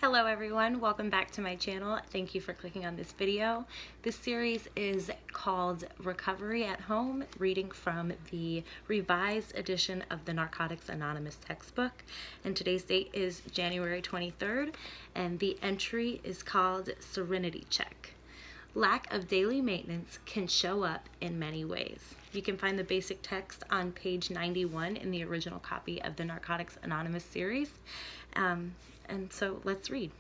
Hello everyone, welcome back to my channel. Thank you for clicking on this video. This series is called Recovery at Home, reading from the revised edition of the Narcotics Anonymous textbook. And today's date is January 23rd, and the entry is called Serenity Check. Lack of daily maintenance can show up in many ways. You can find the basic text on page 91 in the original copy of the Narcotics Anonymous series. And so let's read.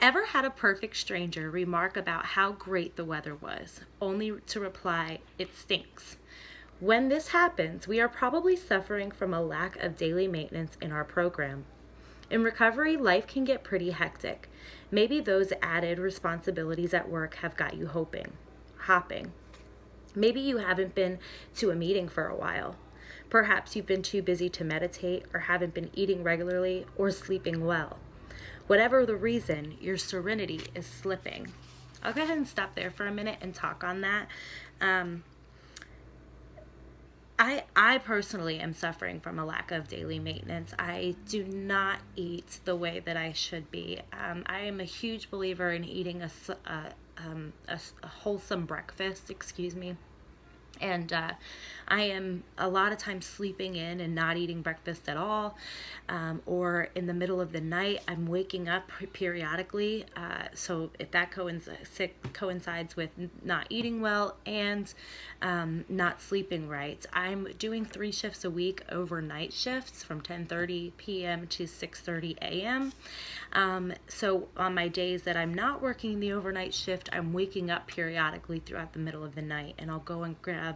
Ever had a perfect stranger remark about how great the weather was, only to reply, "It stinks"? When this happens, we are probably suffering from a lack of daily maintenance in our program. In recovery, life can get pretty hectic. Maybe those added responsibilities at work have got you hopping. Maybe you haven't been to a meeting for a while. Perhaps you've been too busy to meditate, or haven't been eating regularly, or sleeping well. Whatever the reason, your serenity is slipping. I'll go ahead and stop there for a minute and talk on that. I personally am suffering from a lack of daily maintenance. I do not eat the way that I should be. I am a huge believer in eating a wholesome breakfast, and I am a lot of times sleeping in and not eating breakfast at all, or in the middle of the night I'm waking up periodically, so if that coincides with not eating well and not sleeping right. I'm doing 3 shifts a week, overnight shifts from 10:30 p.m. to 6:30 a.m. So on my days that I'm not working the overnight shift, I'm waking up periodically throughout the middle of the night, and I'll go and grab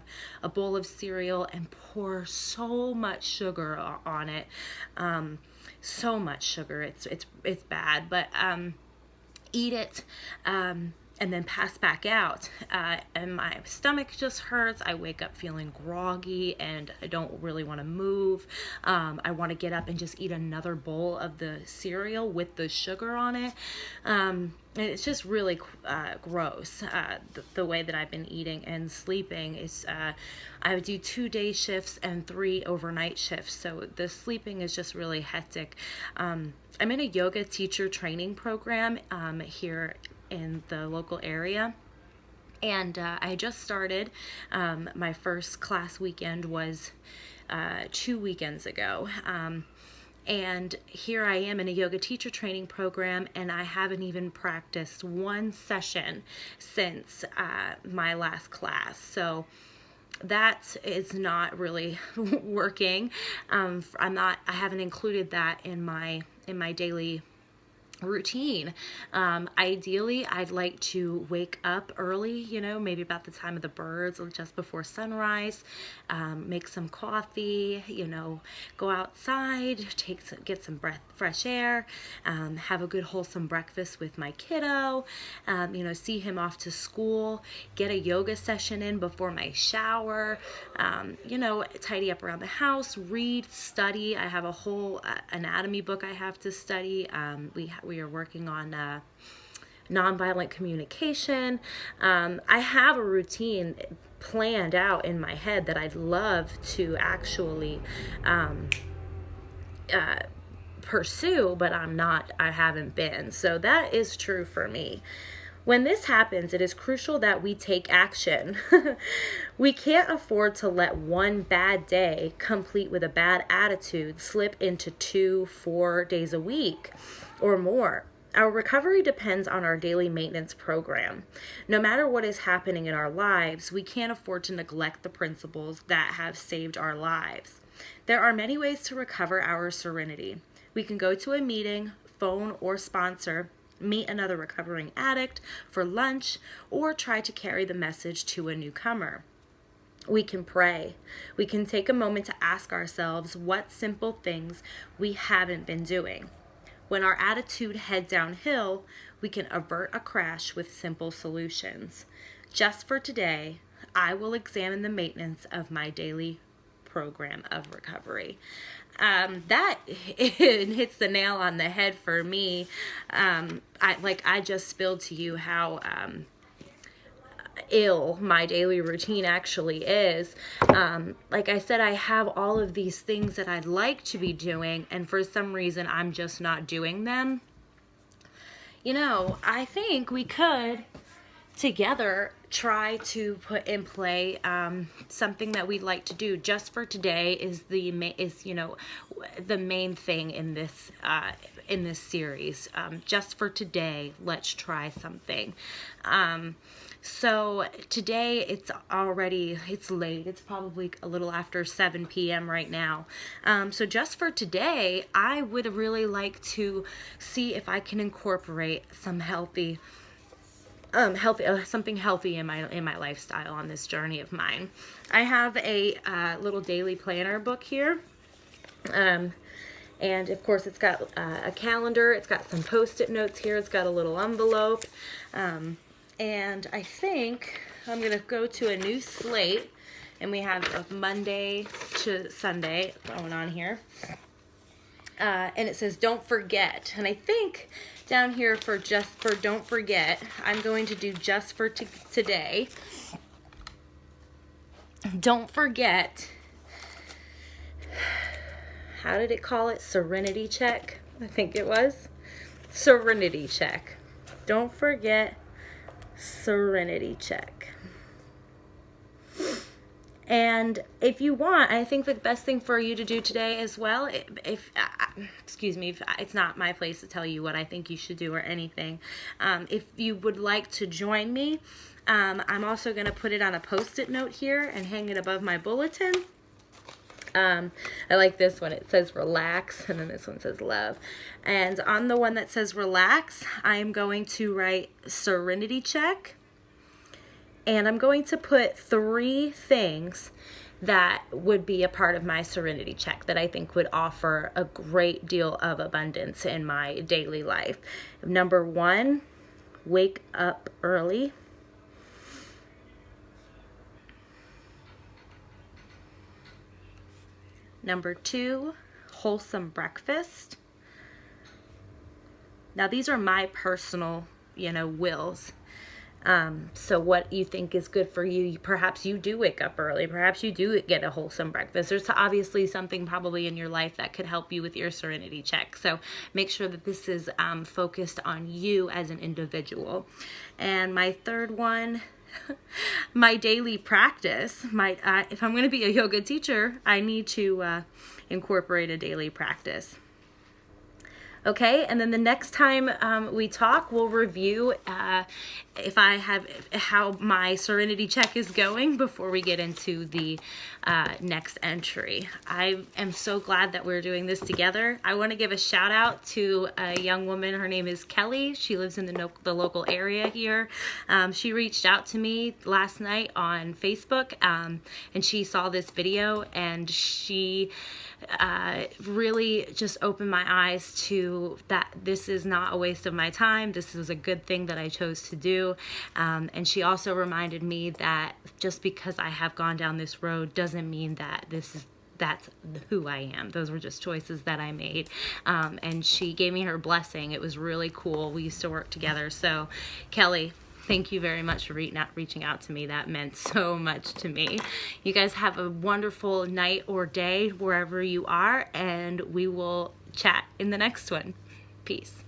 a bowl of cereal and pour so much sugar on it. So much sugar, it's bad, but eat it and then pass back out, and my stomach just hurts. I wake up feeling groggy and I don't really want to move. I want to get up and just eat another bowl of the cereal with the sugar on it. It's just really gross, the way that I've been eating and sleeping. Is I would do 2 day shifts and 3 overnight shifts, so the sleeping is just really hectic. I'm in a yoga teacher training program here in the local area, and I just started. My first class weekend was 2 weekends ago. And here I am in a yoga teacher training program, and I haven't even practiced 1 session since my last class. So that is not really working. I haven't included that in my daily routine. Ideally, I'd like to wake up early, maybe about the time of the birds or just before sunrise, make some coffee, go outside, get some fresh air, have a good wholesome breakfast with my kiddo, see him off to school, get a yoga session in before my shower, tidy up around the house, read, study. I have a whole anatomy book I have to study. We are working on nonviolent communication. I have a routine planned out in my head that I'd love to actually pursue, but I haven't been. So that is true for me. When this happens, it is crucial that we take action. We can't afford to let one bad day, complete with a bad attitude, slip into 2-4 days a week or more. Our recovery depends on our daily maintenance program. No matter what is happening in our lives, we can't afford to neglect the principles that have saved our lives. There are many ways to recover our serenity. We can go to a meeting, phone or sponsor, meet another recovering addict for lunch, or try to carry the message to a newcomer. We can pray. We can take a moment to ask ourselves what simple things we haven't been doing. When our attitude heads downhill, we can avert a crash with simple solutions. Just for today, I will examine the maintenance of my daily program of recovery. That hits the nail on the head for me. I just spilled to you how ill my daily routine actually is. Like I said, I have all of these things that I'd like to be doing, and for some reason I'm just not doing them. you know, I think we could together try to put in play something that we'd like to do. Just for today is you know, the main thing in this series. Just for today, let's try something. So today it's late. It's probably a little after 7 p.m. right now. So just for today, I would really like to see if I can incorporate some something healthy in my lifestyle on this journey of mine. I have a little daily planner book here. And of course it's got a calendar, it's got some post-it notes here, it's got a little envelope. And I think I'm going to go to a new slate, and we have a Monday to Sunday going on here. And it says, don't forget. And I think down here for don't forget, I'm going to do just for today. Don't forget, how did it call it? Serenity Check, I think it was. Serenity Check. Don't forget Serenity Check. And if you want, I think the best thing for you to do today as well, excuse me, if it's not my place to tell you what I think you should do or anything. If you would like to join me, I'm also going to put it on a post-it note here and hang it above my bulletin. I like this one. It says relax, and then this one says love. And on the one that says relax, I'm going to write Serenity Check. And I'm going to put 3 things that would be a part of my Serenity Check that I think would offer a great deal of abundance in my daily life. Number 1, wake up early. Number 2, wholesome breakfast. Now these are my personal, wills. So what you think is good for you, perhaps you do wake up early, perhaps you do get a wholesome breakfast. There's obviously something probably in your life that could help you with your Serenity Check. So make sure that this is focused on you as an individual. And my third one, my daily practice. If I'm going to be a yoga teacher, I need to incorporate a daily practice. Okay, and then the next time we talk, we'll review how my Serenity Check is going before we get into the next entry. I am so glad that we're doing this together. I want to give a shout out to a young woman. Her name is Kelly. She lives in the local area here. She reached out to me last night on Facebook, and she saw this video, and she really just opened my eyes to that this is not a waste of my time. This is a good thing that I chose to do. And she also reminded me that just because I have gone down this road doesn't mean that that's who I am. Those were just choices that I made. And she gave me her blessing. It was really cool. We used to work together. So Kelly, thank you very much for reaching out to me. That meant so much to me. You guys have a wonderful night or day wherever you are, and we will chat in the next one. Peace.